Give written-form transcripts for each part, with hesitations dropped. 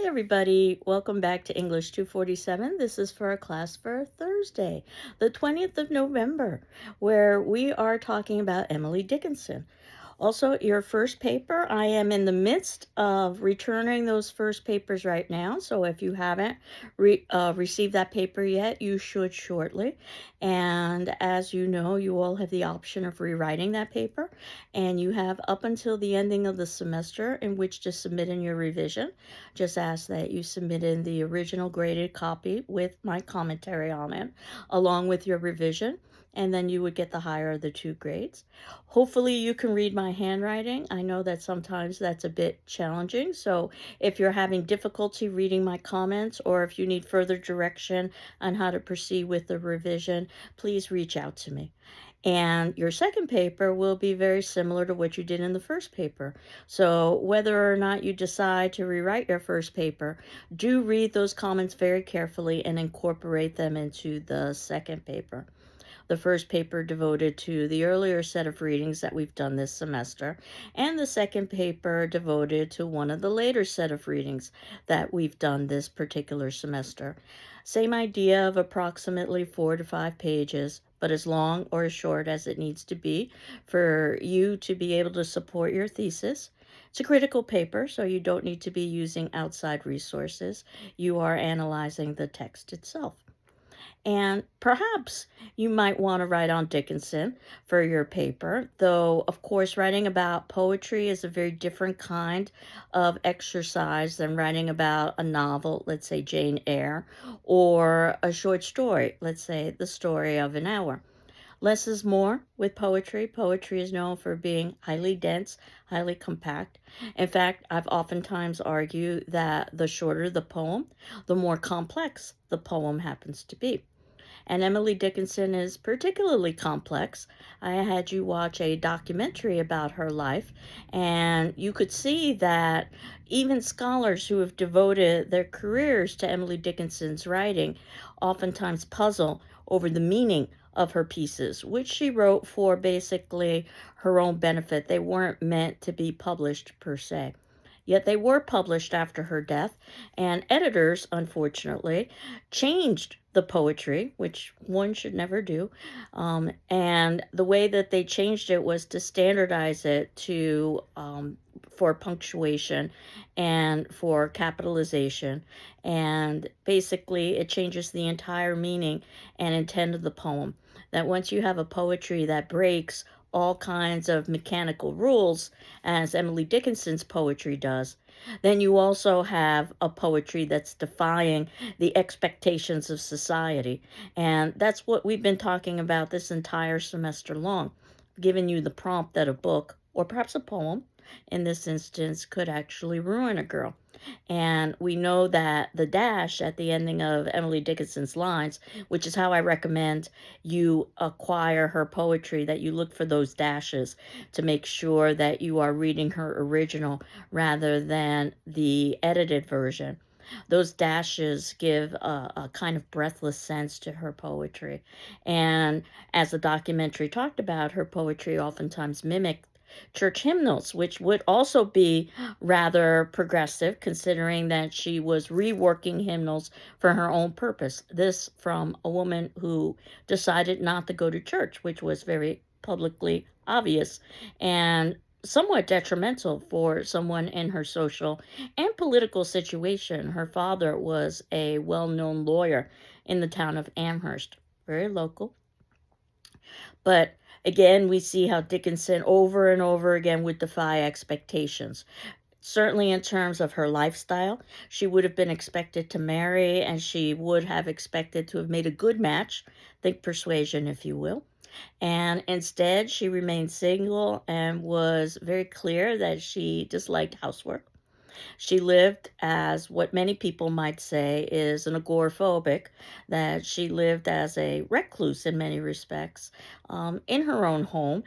everybody. Welcome back to English 247. This is for our class for Thursday, the 20th of November, where we are talking about Emily Dickinson. Also, your first paper, I am in the midst of returning those first papers right now. So if you haven't received that paper yet, you should shortly. And as you know, you all have the option of rewriting that paper. And you have up until the ending of the semester in which to submit in your revision. Just ask that you submit in the original graded copy with my commentary on it, along with your revision. And then you would get the higher of the two grades. Hopefully you can read my handwriting. I know that sometimes that's a bit challenging. So if you're having difficulty reading my comments or if you need further direction on how to proceed with the revision, please reach out to me. And your second paper will be very similar to what you did in the first paper. So whether or not you decide to rewrite your first paper, do read those comments very carefully and incorporate them into the second paper. The first paper devoted to the earlier set of readings that we've done this semester, and the second paper devoted to one of the later set of readings that we've done this particular semester. Same idea of approximately 4 to 5 pages, but as long or as short as it needs to be for you to be able to support your thesis. It's a critical paper, so you don't need to be using outside resources. You are analyzing the text itself. And perhaps you might want to write on Dickinson for your paper, though, of course, writing about poetry is a very different kind of exercise than writing about a novel, let's say Jane Eyre, or a short story, let's say The Story of an Hour. Less is more with poetry. Poetry is known for being highly dense, highly compact. In fact, I've oftentimes argued that the shorter the poem, the more complex the poem happens to be. And Emily Dickinson is particularly complex. I had you watch a documentary about her life, and you could see that even scholars who have devoted their careers to Emily Dickinson's writing oftentimes puzzle over the meaning of her pieces, which she wrote for basically her own benefit. They weren't meant to be published per se. Yet they were published after her death, and editors, unfortunately, changed the poetry, which one should never do. And the way that they changed it was to standardize it to for punctuation and for capitalization. And basically, it changes the entire meaning and intent of the poem. That once you have a poetry that breaks all kinds of mechanical rules, as Emily Dickinson's poetry does, then you also have a poetry that's defying the expectations of society. And that's what we've been talking about this entire semester long, giving you the prompt that a book, or perhaps a poem in this instance, could actually ruin a girl. And we know that the dash at the ending of Emily Dickinson's lines, which is how I recommend you acquire her poetry, that you look for those dashes to make sure that you are reading her original rather than the edited version. Those dashes give a kind of breathless sense to her poetry. And as the documentary talked about, her poetry oftentimes mimicked church hymnals, which would also be rather progressive considering that she was reworking hymnals for her own purpose. This from a woman who decided not to go to church, which was very publicly obvious and somewhat detrimental for someone in her social and political situation. Her father was a well-known lawyer in the town of Amherst, very local. But again, we see how Dickinson over and over again would defy expectations. Certainly, in terms of her lifestyle, she would have been expected to marry and she would have expected to have made a good match. Think persuasion, if you will. And instead, she remained single and was very clear that she disliked housework. She lived as what many people might say is an agoraphobic, that she lived as a recluse in many respects in her own home.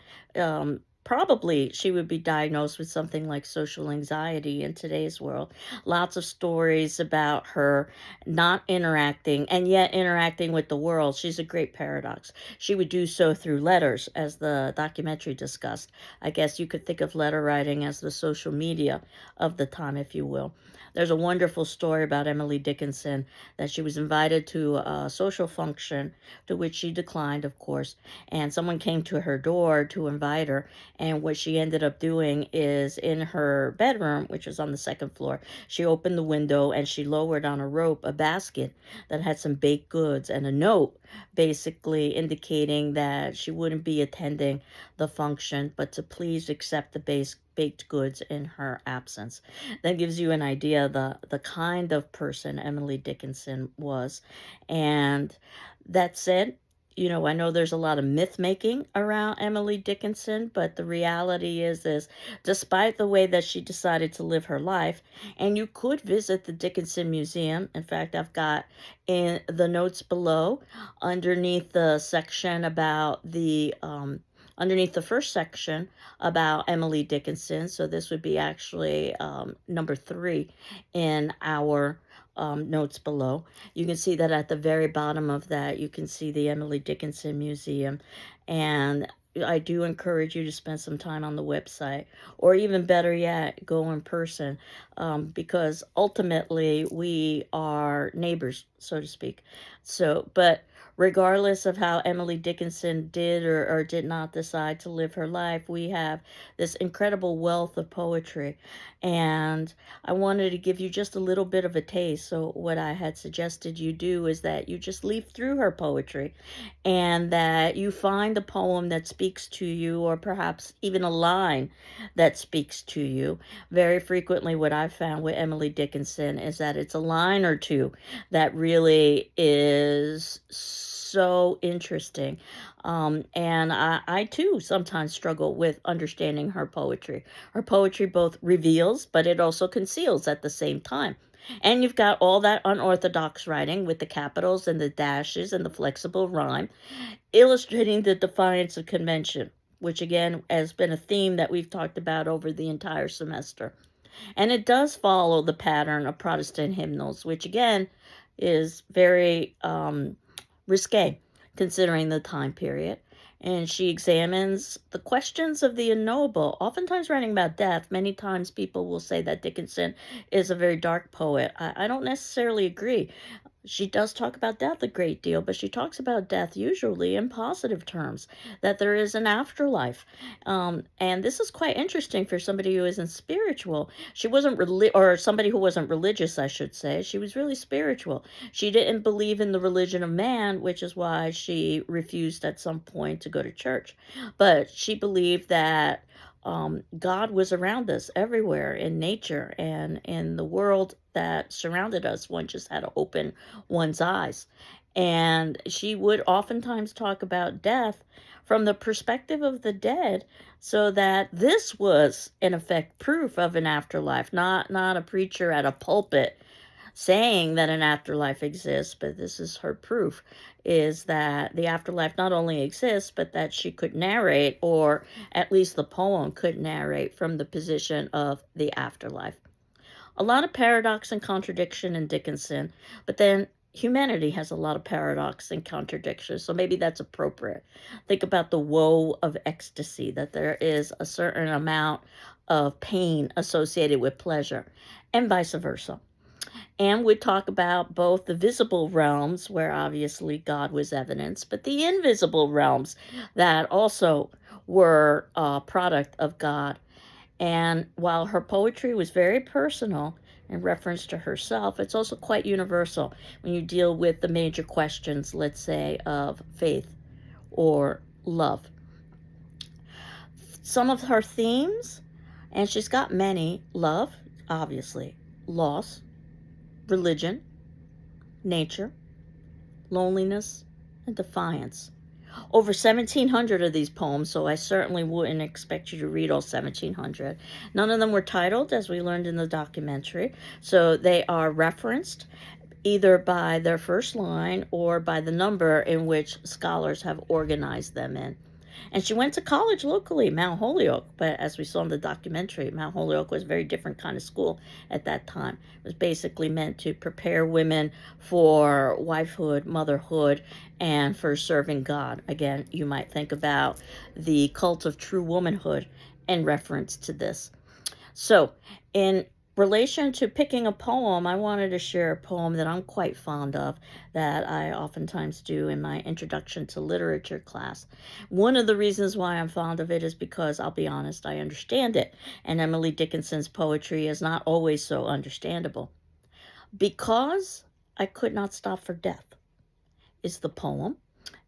Probably she would be diagnosed with something like social anxiety in today's world. Lots of stories about her not interacting and yet interacting with the world. She's a great paradox. She would do so through letters, as the documentary discussed. I guess you could think of letter writing as the social media of the time, if you will. There's a wonderful story about Emily Dickinson that she was invited to a social function to which she declined, of course, and someone came to her door to invite her. And what she ended up doing is in her bedroom, which was on the second floor, she opened the window and she lowered on a rope a basket that had some baked goods and a note basically indicating that she wouldn't be attending the function, but to please accept the baked goods in her absence. That gives you an idea the kind of person Emily Dickinson was. And that said, I know there's a lot of myth making around Emily Dickinson, but the reality is despite the way that she decided to live her life, and you could visit the Dickinson Museum. In fact, I've got in the notes below, underneath the section about underneath the first section about Emily Dickinson. So this would be actually number 3 in our notes below. You can see that at the very bottom of that, you can see the Emily Dickinson Museum. And I do encourage you to spend some time on the website, or even better yet, go in person, because ultimately we are neighbors, so to speak. But regardless of how Emily Dickinson did or did not decide to live her life, we have this incredible wealth of poetry. And I wanted to give you just a little bit of a taste. So, what I had suggested you do is that you just leaf through her poetry and that you find a poem that speaks to you, or perhaps even a line that speaks to you. Very frequently, what I've found with Emily Dickinson is that it's a line or two that really is so interesting. And I too sometimes struggle with understanding her poetry. Her poetry both reveals, but it also conceals at the same time. And you've got all that unorthodox writing with the capitals and the dashes and the flexible rhyme, illustrating the defiance of convention, which again has been a theme that we've talked about over the entire semester. And it does follow the pattern of Protestant hymnals, which again is very risque considering the time period. And she examines the questions of the unknowable, oftentimes writing about death. Many times people will say that Dickinson is a very dark poet. I don't necessarily agree. She does talk about death a great deal, but she talks about death usually in positive terms, that there is an afterlife. And this is quite interesting for somebody who isn't spiritual. She wasn't or somebody who wasn't religious, I should say. She was really spiritual. She didn't believe in the religion of man, which is why she refused at some point to go to church. But she believed that God was around us everywhere in nature and in the world that surrounded us. One just had to open one's eyes. And she would oftentimes talk about death from the perspective of the dead, so that this was, in effect, proof of an afterlife, not a preacher at a pulpit saying that an afterlife exists, but this is her proof, is that the afterlife not only exists, but that she could narrate, or at least the poem could narrate from the position of the afterlife. A lot of paradox and contradiction in Dickinson, but then humanity has a lot of paradox and contradiction, so maybe that's appropriate. Think about the woe of ecstasy, that there is a certain amount of pain associated with pleasure, and vice versa. And we talk about both the visible realms, where obviously God was evidence, but the invisible realms that also were a product of God. And while her poetry was very personal in reference to herself, it's also quite universal when you deal with the major questions, let's say, of faith or love. Some of her themes, and she's got many: love, obviously, loss, religion, nature, loneliness, and defiance. Over 1,700 of these poems, so I certainly wouldn't expect you to read all 1,700. None of them were titled, as we learned in the documentary, so they are referenced either by their first line or by the number in which scholars have organized them in. And she went to college locally, Mount Holyoke, but as we saw in the documentary, Mount Holyoke was a very different kind of school at that time. It was basically meant to prepare women for wifehood, motherhood, and for serving God. Again, you might think about the cult of true womanhood in reference to this. So, in relation to picking a poem, I wanted to share a poem that I'm quite fond of that I oftentimes do in my introduction to literature class. One of the reasons why I'm fond of it is because, I'll be honest, I understand it, and Emily Dickinson's poetry is not always so understandable. Because I Could Not Stop for Death is the poem.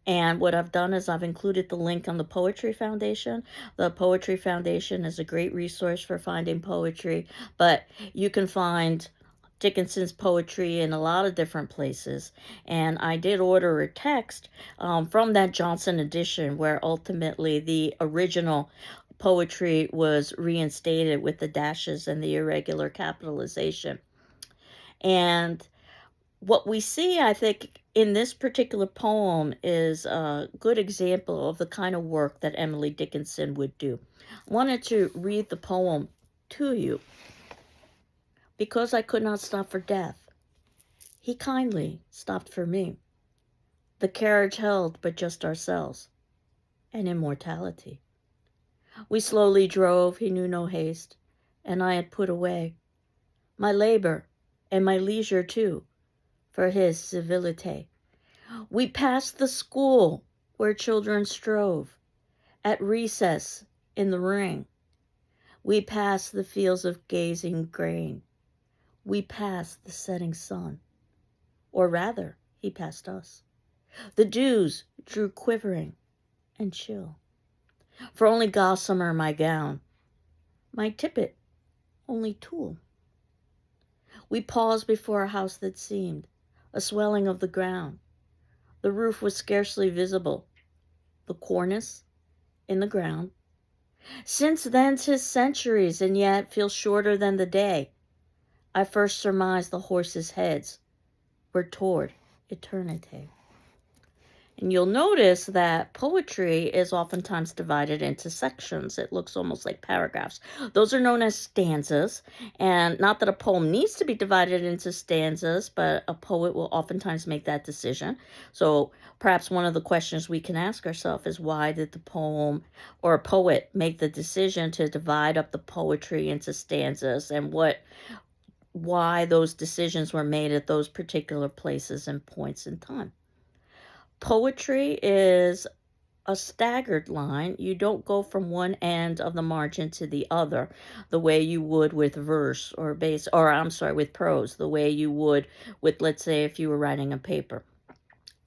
And what I've done is I've included the link on the Poetry Foundation. The Poetry Foundation is a great resource for finding poetry, but you can find Dickinson's poetry in a lot of different places. And I did order a text from that Johnson edition where ultimately the original poetry was reinstated with the dashes and the irregular capitalization. And what we see, I think, in this particular poem is a good example of the kind of work that Emily Dickinson would do. I wanted to read the poem to you. Because I could not stop for death, he kindly stopped for me. The carriage held but just ourselves and immortality. We slowly drove, he knew no haste, and I had put away my labor and my leisure too for his civility. We passed the school where children strove at recess in the ring. We passed the fields of gazing grain. We passed the setting sun, or rather, he passed us. The dews drew quivering and chill. For only gossamer my gown, my tippet only tulle. We paused before a house that seemed a swelling of the ground. The roof was scarcely visible, the cornice in the ground. Since then 'tis centuries, and yet feels shorter than the day I first surmised the horses' heads were toward eternity. And you'll notice that poetry is oftentimes divided into sections. It looks almost like paragraphs. Those are known as stanzas. And not that a poem needs to be divided into stanzas, but a poet will oftentimes make that decision. So perhaps one of the questions we can ask ourselves is, why did the poem or a poet make the decision to divide up the poetry into stanzas, and why those decisions were made at those particular places and points in time? Poetry is a staggered line. You don't go from one end of the margin to the other the way you would with verse or with prose, the way you would with, let's say, if you were writing a paper.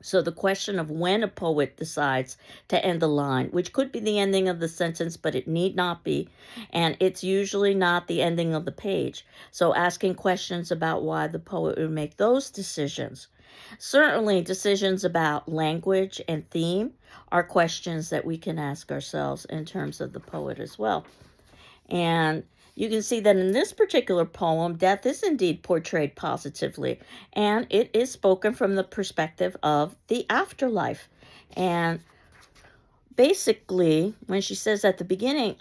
So the question of when a poet decides to end a line, which could be the ending of the sentence, but it need not be, and it's usually not the ending of the page. So asking questions about why the poet would make those decisions. Certainly, decisions about language and theme are questions that we can ask ourselves in terms of the poet as well. And you can see that in this particular poem, death is indeed portrayed positively, and it is spoken from the perspective of the afterlife. And basically, when she says at the beginning,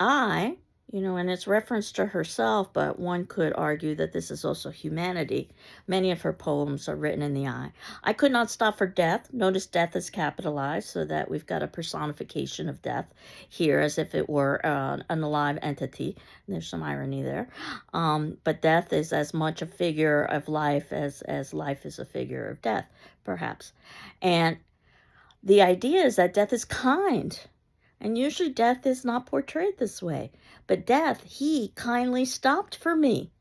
and it's reference to herself, but one could argue that this is also humanity. Many of her poems are written in the I. I could not stop for death. Notice death is capitalized so that we've got a personification of death here as if it were an alive entity. There's some irony there. But death is as much a figure of life as life is a figure of death, perhaps. And the idea is that death is kind. And usually death is not portrayed this way. But death, he kindly stopped for me.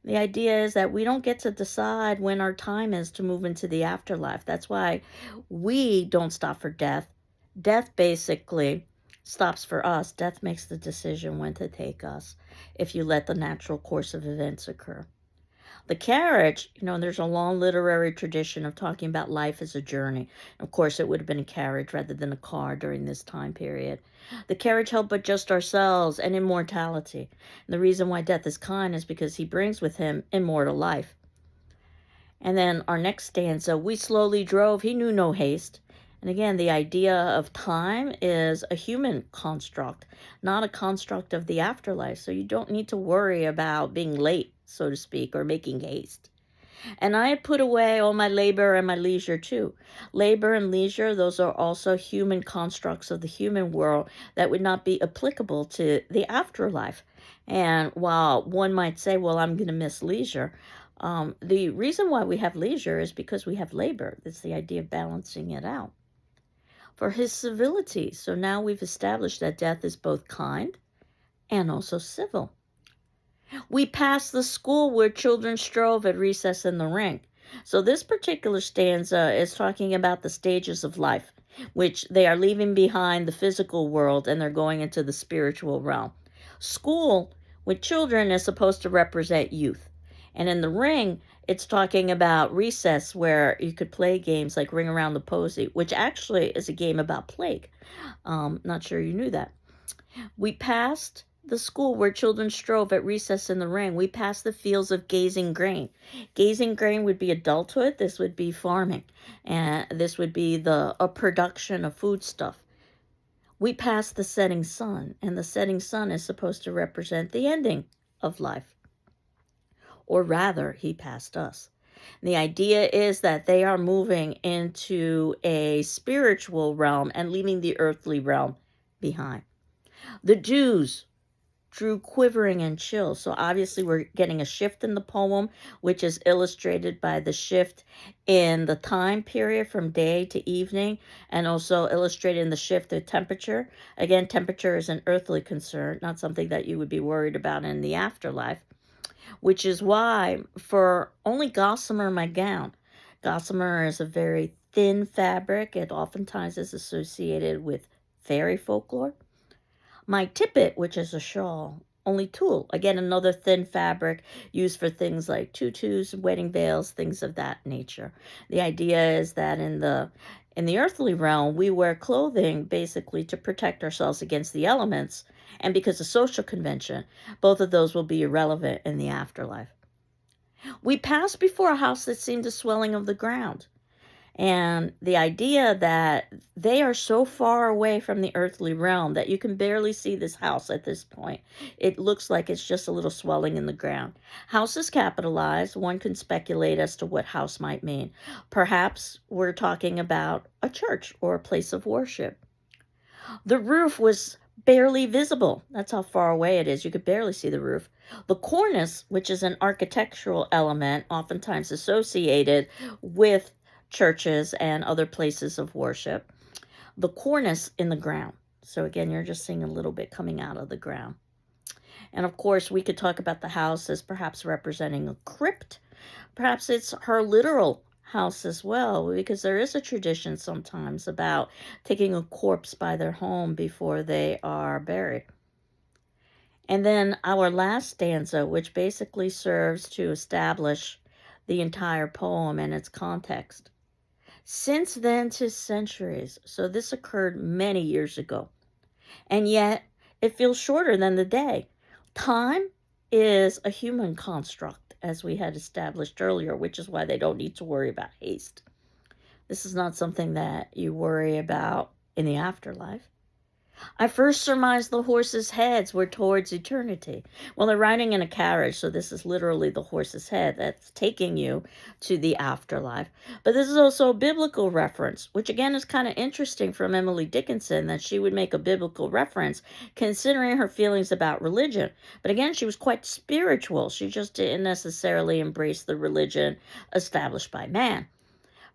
The idea is that we don't get to decide when our time is to move into the afterlife. That's why we don't stop for death. Death basically stops for us. Death makes the decision when to take us if you let the natural course of events occur. The carriage, there's a long literary tradition of talking about life as a journey. Of course, it would have been a carriage rather than a car during this time period. The carriage held but just ourselves and immortality. And the reason why death is kind is because he brings with him immortal life. And then our next stanza, we slowly drove, he knew no haste. And again, the idea of time is a human construct, not a construct of the afterlife. So you don't need to worry about being late, so to speak, or making haste. And I had put away all my labor and my leisure too. Labor and leisure, those are also human constructs of the human world that would not be applicable to the afterlife. And while one might say, well, I'm going to miss leisure, the reason why we have leisure is because we have labor. It's the idea of balancing it out. For his civility, so now we've established that death is both kind and also civil. We passed the school where children strove at recess in the ring. So this particular stanza is talking about the stages of life, which they are leaving behind the physical world and they're going into the spiritual realm. School with children is supposed to represent youth. And in the ring, it's talking about recess where you could play games like Ring Around the Posy, which actually is a game about plague. Not sure you knew that. We passed the school where children strove at recess in the ring. We passed the fields of gazing grain. Gazing grain would be adulthood. This would be farming. And this would be a production of foodstuff. We passed the setting sun, and the setting sun is supposed to represent the ending of life. Or rather, he passed us. The idea is that they are moving into a spiritual realm and leaving the earthly realm behind. The Jews drew quivering and chill. So obviously we're getting a shift in the poem, which is illustrated by the shift in the time period from day to evening, and also illustrated in the shift of temperature. Again, temperature is an earthly concern, not something that you would be worried about in the afterlife, which is why for only gossamer my gown. Gossamer is a very thin fabric. It oftentimes is associated with fairy folklore. My tippet, which is a shawl, only tulle. Again, another thin fabric used for things like tutus, wedding veils, things of that nature. The idea is that in the earthly realm, we wear clothing basically to protect ourselves against the elements, and because of social convention, both of those will be irrelevant in the afterlife. We passed before a house that seemed a swelling of the ground. And the idea that they are so far away from the earthly realm that you can barely see this house at this point. It looks like it's just a little swelling in the ground. House is capitalized. One can speculate as to what house might mean. Perhaps we're talking about a church or a place of worship. The roof was barely visible. That's how far away it is. You could barely see the roof. The cornice, which is an architectural element oftentimes associated with churches and other places of worship, the cornice in the ground. So again, you're just seeing a little bit coming out of the ground. And of course, we could talk about the house as perhaps representing a crypt. Perhaps it's her literal house as well, because there is a tradition sometimes about taking a corpse by their home before they are buried. And then our last stanza, which basically serves to establish the entire poem and its context. Since then, 'tis centuries. So this occurred many years ago. And yet, it feels shorter than the day. Time is a human construct, as we had established earlier, which is why they don't need to worry about haste. This is not something that you worry about in the afterlife. I first surmised the horses' heads were towards eternity. Well, they're riding in a carriage, so this is literally the horse's head that's taking you to the afterlife. But this is also a biblical reference, which again is kind of interesting from Emily Dickinson that she would make a biblical reference considering her feelings about religion. But again, she was quite spiritual. She just didn't necessarily embrace the religion established by man.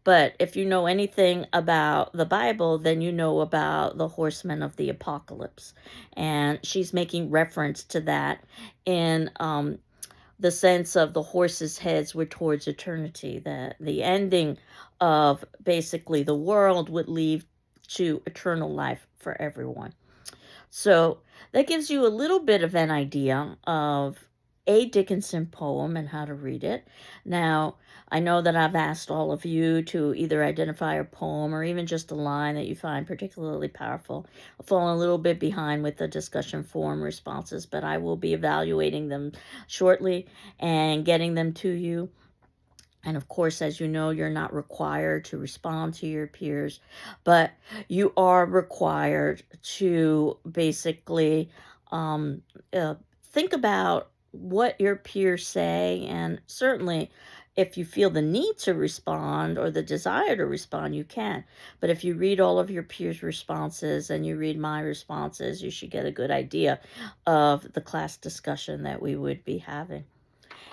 But if you know anything about the Bible, then you know about the horsemen of the apocalypse. And she's making reference to that in the sense of the horses' heads were towards eternity, that the ending of basically the world would lead to eternal life for everyone. So that gives you a little bit of an idea of a Dickinson poem and how to read it. Now, I know that I've asked all of you to either identify a poem or even just a line that you find particularly powerful. I've fallen a little bit behind with the discussion forum responses, but I will be evaluating them shortly and getting them to you. And of course, as you know, you're not required to respond to your peers, but you are required to basically think about what your peers say, and certainly if you feel the need to respond or the desire to respond, you can. But if you read all of your peers' responses and you read my responses, you should get a good idea of the class discussion that we would be having.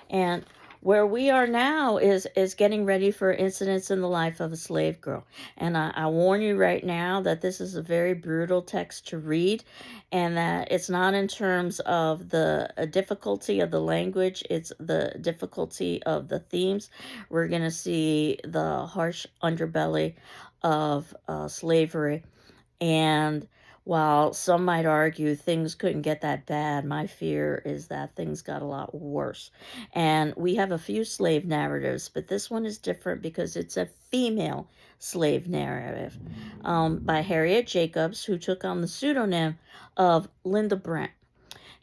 And where we are now is getting ready for incidents in the life of a slave girl. And I warn you right now that this is a very brutal text to read, and that it's not in terms of the difficulty of the language, it's the difficulty of the themes. We're going to see the harsh underbelly of slavery, and while some might argue things couldn't get that bad, my fear is that things got a lot worse. And we have a few slave narratives, but this one is different because it's a female slave narrative by Harriet Jacobs, who took on the pseudonym of Linda Brent.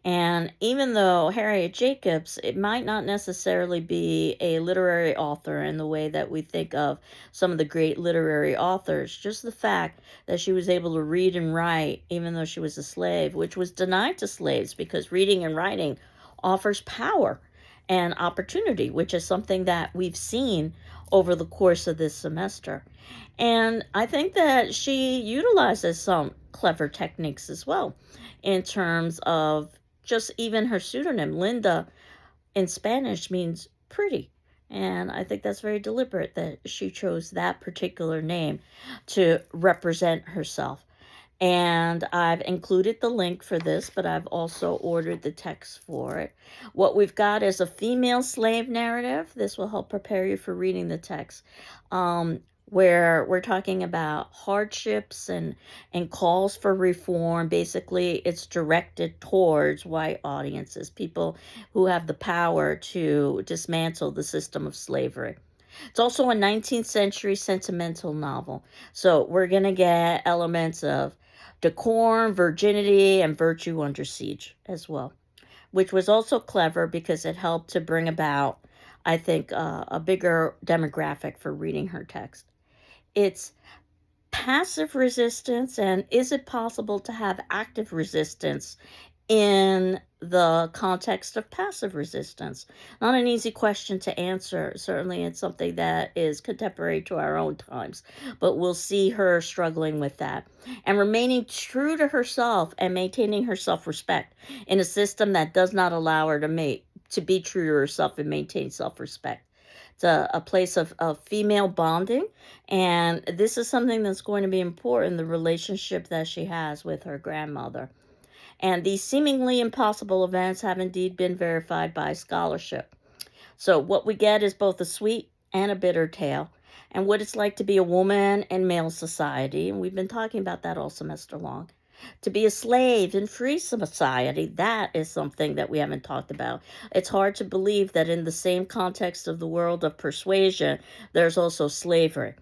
And even though Harriet Jacobs, it might not necessarily be a literary author in the way that we think of some of the great literary authors, just the fact that she was able to read and write, even though she was a slave, which was denied to slaves because reading and writing offers power and opportunity, which is something that we've seen over the course of this semester. And I think that she utilizes some clever techniques as well in terms of just even her pseudonym. Linda in Spanish means pretty. And I think that's very deliberate that she chose that particular name to represent herself. And I've included the link for this, but I've also ordered the text for it. What we've got is a female slave narrative. This will help prepare you for reading the text. Where we're talking about hardships and calls for reform. Basically, it's directed towards white audiences, people who have the power to dismantle the system of slavery. It's also a 19th century sentimental novel. So we're going to get elements of decorum, virginity, and virtue under siege as well, which was also clever because it helped to bring about, I think, a bigger demographic for reading her text. It's passive resistance, and is it possible to have active resistance in the context of passive resistance? Not an easy question to answer. Certainly, it's something that is contemporary to our own times, but we'll see her struggling with that and remaining true to herself and maintaining her self-respect in a system that does not allow her to be true to herself and maintain self-respect. It's a place of female bonding, and this is something that's going to be important, the relationship that she has with her grandmother. And these seemingly impossible events have indeed been verified by scholarship. So what we get is both a sweet and a bitter tale, and what it's like to be a woman in male society, and we've been talking about that all semester long. To be a slave in free society, that is something that we haven't talked about. It's hard to believe that in the same context of the world of persuasion, there's also slavery.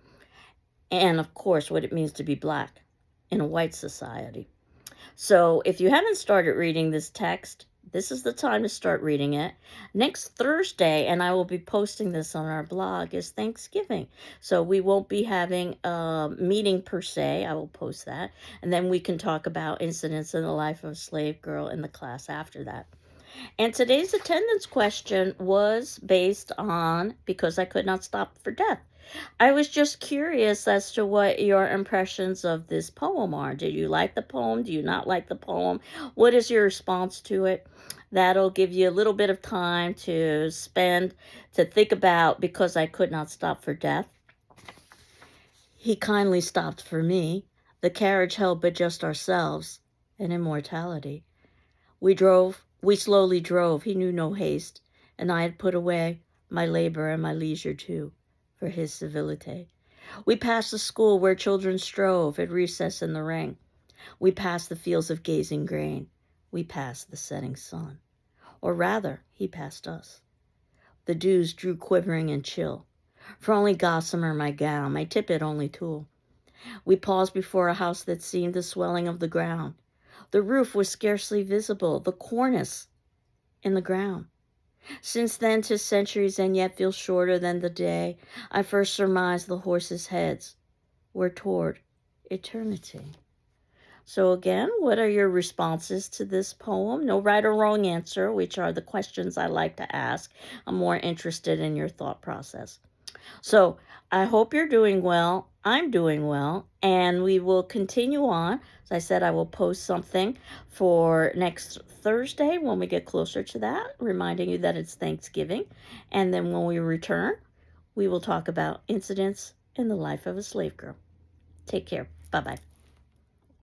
And of course, what it means to be black in a white society. So if you haven't started reading this text, this is the time to start reading it. Next Thursday, and I will be posting this on our blog, is Thanksgiving. So we won't be having a meeting per se. I will post that. And then we can talk about incidents in the life of a slave girl in the class after that. And today's attendance question was based on because I could not stop for death. I was just curious as to what your impressions of this poem are. Did you like the poem? Do you not like the poem? What is your response to it? That'll give you a little bit of time to think about because I could not stop for death. He kindly stopped for me. The carriage held but just ourselves and immortality. We slowly drove. He knew no haste, and I had put away my labor and my leisure too, for his civility. We passed the school where children strove at recess in the ring. We passed the fields of gazing grain. We passed the setting sun. Or rather, he passed us. The dews drew quivering and chill. For only gossamer my gown, my tippet only tulle. We paused before a house that seemed the swelling of the ground. The roof was scarcely visible, the cornice in the ground. Since then 'tis centuries and yet feels shorter than the day I first surmised the horses' heads were toward eternity. So again, what are your responses to this poem? No right or wrong answer, which are the questions I like to ask. I'm more interested in your thought process. So I hope you're doing well. I'm doing well, and we will continue on. As I said, I will post something for next Thursday when we get closer to that, reminding you that it's Thanksgiving. And then when we return, we will talk about incidents in the life of a slave girl. Take care. Bye bye.